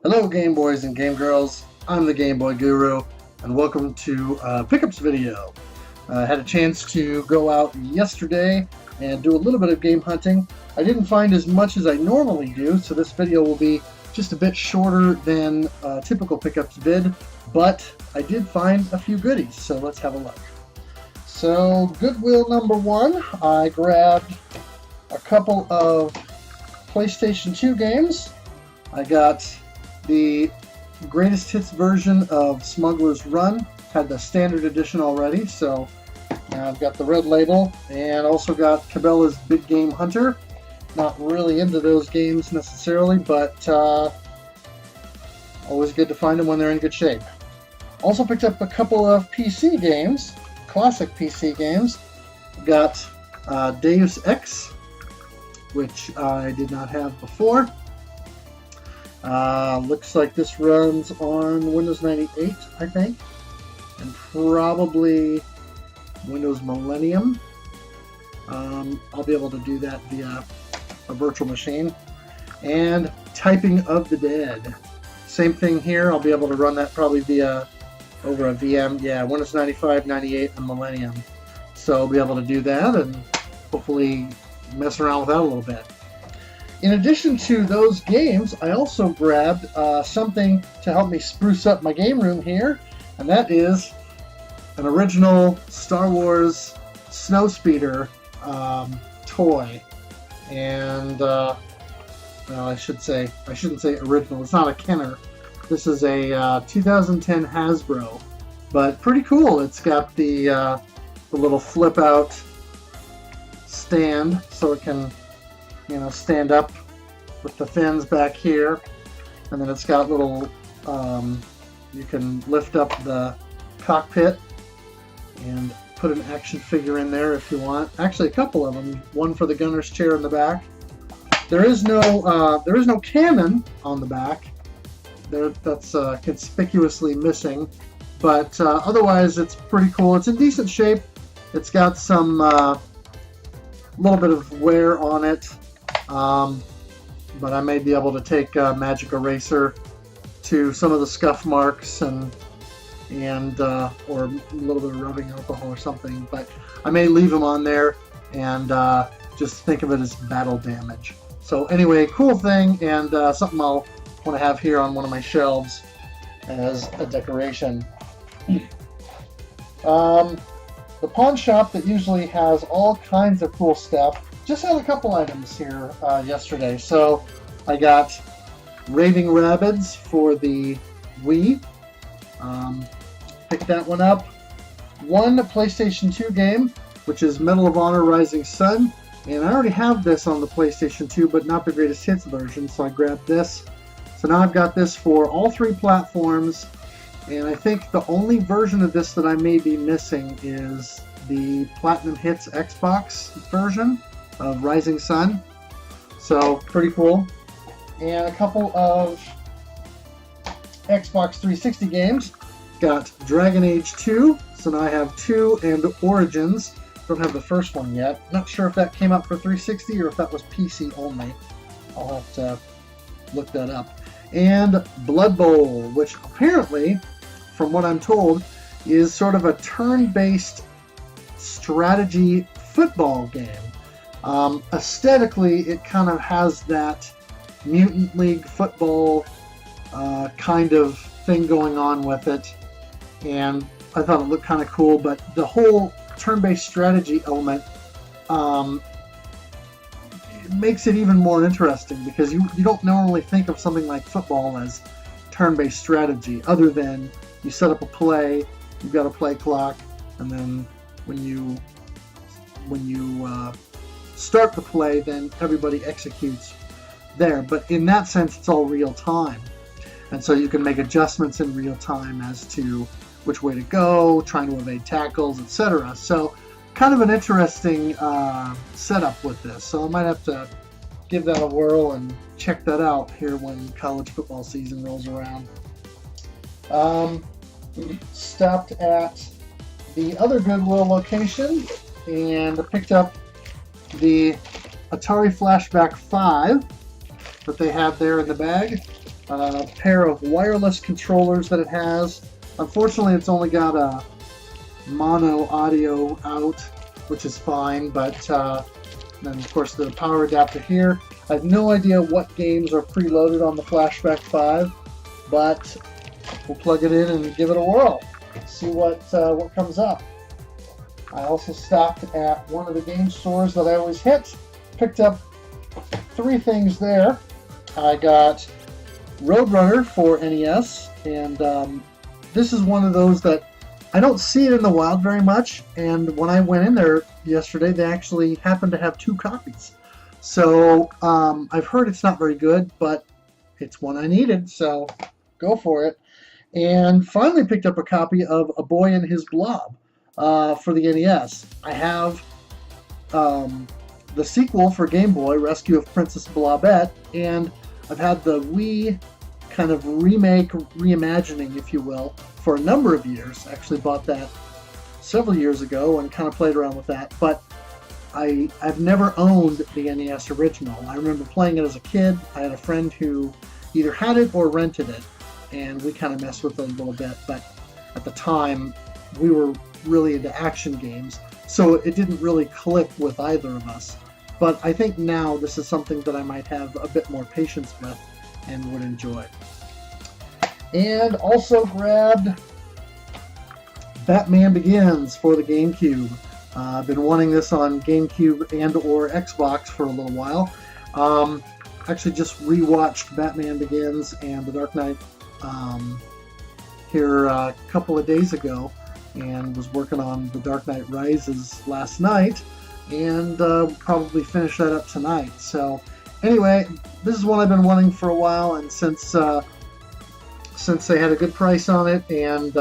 Hello Game Boys and Game Girls, I'm the Game Boy Guru, and welcome to a Pickups video. I had a chance to go out yesterday and do a little bit of game hunting. I didn't find as much as I normally do, so this video will be just a bit shorter than a typical Pickups vid, but I did find a few goodies, so let's have a look. So, Goodwill number one, I grabbed a couple of PlayStation 2 games. I got the greatest hits version of Smuggler's Run, had the standard edition already, so I've got the red label, and also got Cabela's Big Game Hunter. Not really into those games necessarily, but always good to find them when they're in good shape. Also picked up a couple of PC games, classic PC games. Got Deus Ex, which I did not have before. Looks like this runs on Windows 98, I think, and probably Windows Millennium. I'll be able to do that via a virtual machine. And Typing of the Dead. Same thing here, I'll be able to run that probably via over a VM. Yeah, Windows 95, 98, and Millennium. So I'll be able to do that and hopefully mess around with that a little bit. In addition to those games, I also grabbed something to help me spruce up my game room here, and that is an original Star Wars Snowspeeder toy. And well, I shouldn't say original. It's not a Kenner. This is a 2010 Hasbro, but pretty cool. It's got the little flip out stand, so it can, you know, stand up with the fins back here, and then it's got little you can lift up the cockpit and put an action figure in there if you want. Actually, a couple of them. One for the gunner's chair in the back. There is no cannon on the back. That's conspicuously missing, but otherwise it's pretty cool. It's in decent shape. It's got some little bit of wear on it, but I may be able to take a magic eraser to some of the scuff marks and or a little bit of rubbing alcohol or something, but I may leave them on there and just think of it as battle damage. So anyway, cool thing, and something I'll want to have here on one of my shelves as a decoration. The pawn shop that usually has all kinds of cool stuff just had a couple items here yesterday. So I got Raving Rabbids for the Wii. Picked that one up. One PlayStation 2 game, which is Medal of Honor Rising Sun. And I already have this on the PlayStation 2, but not the greatest hits version, so I grabbed this. So now I've got this for all three platforms. And I think the only version of this that I may be missing is the Platinum Hits Xbox version of Rising Sun. So, pretty cool. And a couple of Xbox 360 games. Got Dragon Age 2, so now I have 2, and Origins. Don't have the first one yet. Not sure if that came out for 360 or if that was PC only. I'll have to look that up. And Blood Bowl, which apparently, from what I'm told, is sort of a turn-based strategy football game. Aesthetically, it kind of has that Mutant League football kind of thing going on with it, and I thought it looked kind of cool, but the whole turn-based strategy element it makes it even more interesting, because you don't normally think of something like football as turn-based strategy, other than you set up a play, you've got a play clock, and then when you start the play, then everybody executes there. But in that sense, it's all real time, and so you can make adjustments in real time as to which way to go, trying to evade tackles, etc. So kind of an interesting setup with this. So I might have to give that a whirl and check that out here when college football season rolls around. Stopped at the other Goodwill location and picked up the Atari Flashback 5 that they have there in the bag. a pair of wireless controllers that it has. Unfortunately, it's only got a mono audio out, which is fine, but then of course the power adapter here. I have no idea what games are preloaded on the Flashback 5, but we'll plug it in and give it a whirl. See what comes up. I also stopped at one of the game stores that I always hit. Picked up 3 things there. I got Roadrunner for NES, and this is one of those that I don't see it in the wild very much, and when I went in there yesterday, they actually happened to have 2 copies. So I've heard it's not very good, but it's one I needed, so go for it. And finally picked up a copy of A Boy and His Blob for the NES. I have the sequel for Game Boy, Rescue of Princess Blobette, and I've had the Wii kind of remake, reimagining, if you will, for a number of years. Actually bought that several years ago and kind of played around with that, but I've never owned the NES original. I remember playing it as a kid. I had a friend who either had it or rented it, and we kind of messed with it a little bit, but at the time we were really into action games, so it didn't really click with either of us. But I think now this is something that I might have a bit more patience with and would enjoy. And also grabbed Batman Begins for the GameCube. I've been wanting this on GameCube and or Xbox for a little while. Actually just rewatched Batman Begins and The Dark Knight here a couple of days ago, and was working on The Dark Knight Rises last night, and probably finish that up tonight. So anyway, this is one I've been wanting for a while, and since they had a good price on it, and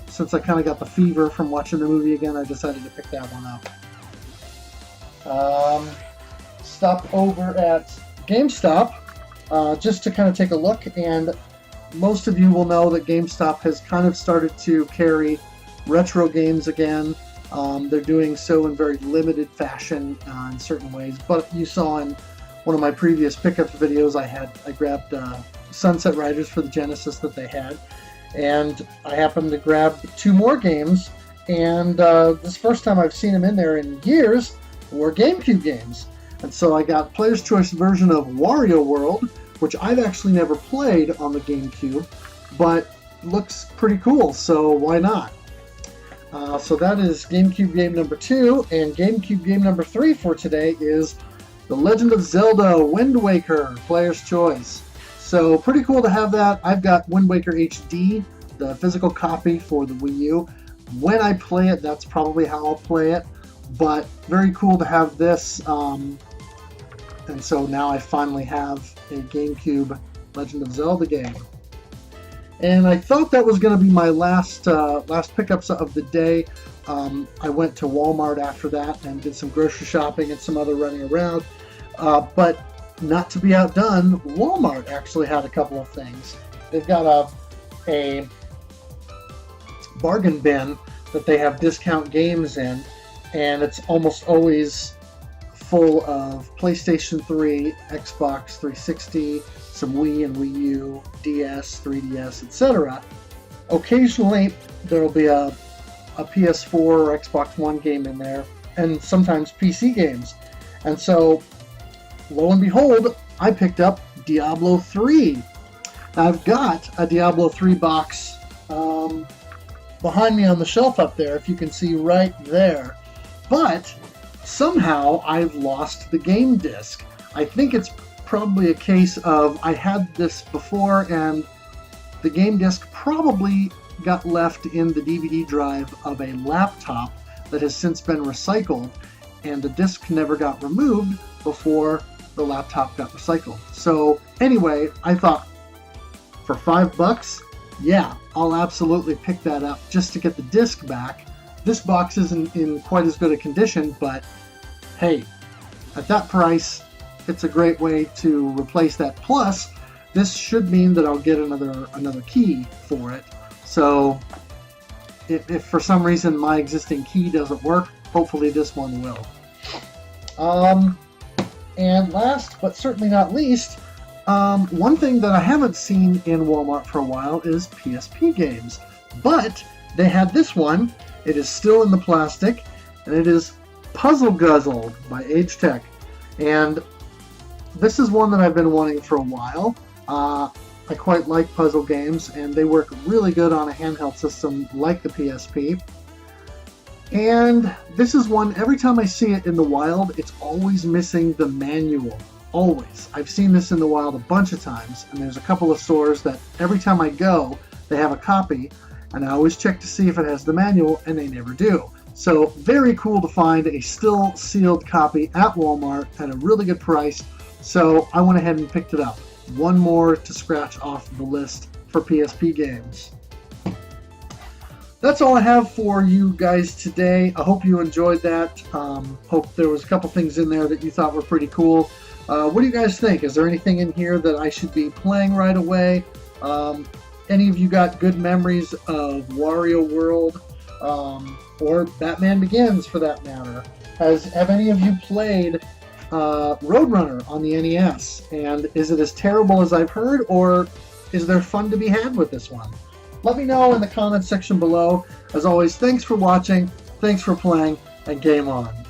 since I kind of got the fever from watching the movie again, I decided to pick that one up. Stopped over at Gamestop just to kind of take a look, and most of you will know that Gamestop has kind of started to carry retro games again. They're doing so in very limited fashion in certain ways, but you saw in one of my previous pickup videos I grabbed Sunset Riders for the Genesis that they had, and I happened to grab 2 more games, and this first time I've seen them in there in years were GameCube games. And so I got Player's Choice version of Wario World, which I've actually never played on the GameCube, but looks pretty cool, so why not? So that is GameCube game number 2, and GameCube game number 3 for today is The Legend of Zelda Wind Waker, Player's Choice. So pretty cool to have that. I've got Wind Waker HD, the physical copy for the Wii U. When I play it, that's probably how I'll play it, but very cool to have this. And so now I finally have a GameCube Legend of Zelda game. And I thought that was going to be my last pickups of the day. I went to Walmart after that and did some grocery shopping and some other running around. But not to be outdone, Walmart actually had a couple of things. They've got a bargain bin that they have discount games in, and it's almost always full of PlayStation 3, Xbox 360, some Wii and Wii U, DS, 3DS, etc. Occasionally there'll be a PS4 or Xbox One game in there, and sometimes PC games. And so, lo and behold, I picked up Diablo 3. Now, I've got a Diablo 3 box behind me on the shelf up there, if you can see right there. But somehow I've lost the game disc. I think it's probably a case of I had this before and the game disc probably got left in the DVD drive of a laptop that has since been recycled, and the disc never got removed before the laptop got recycled. So anyway, I thought for $5, yeah, I'll absolutely pick that up just to get the disc back. This box isn't in quite as good a condition, but hey, at that price, it's a great way to replace that. Plus, this should mean that I'll get another key for it. So if for some reason my existing key doesn't work, hopefully this one will. And last but certainly not least, One thing that I haven't seen in Walmart for a while is PSP Games, but they had this one. It is still in the plastic, and it is Puzzle Guzzle by Age Tech. And this is one that I've been wanting for a while. I quite like puzzle games, and they work really good on a handheld system like the PSP. And this is one, every time I see it in the wild, it's always missing the manual. Always. I've seen this in the wild a bunch of times, and there's a couple of stores that every time I go, they have a copy, and I always check to see if it has the manual, and they never do. So very cool to find a still sealed copy at Walmart at a really good price. So I went ahead and picked it up. One more to scratch off the list for PSP Games. That's all I have for you guys today. I hope you enjoyed that. Hope there was a couple things in there that you thought were pretty cool. What do you guys think? Is there anything in here that I should be playing right away? Any of you got good memories of Wario World or Batman Begins for that matter? Have any of you played Roadrunner on the NES? And is it as terrible as I've heard, or is there fun to be had with this one? Let me know in the comments section below. As always, thanks for watching, thanks for playing, and game on.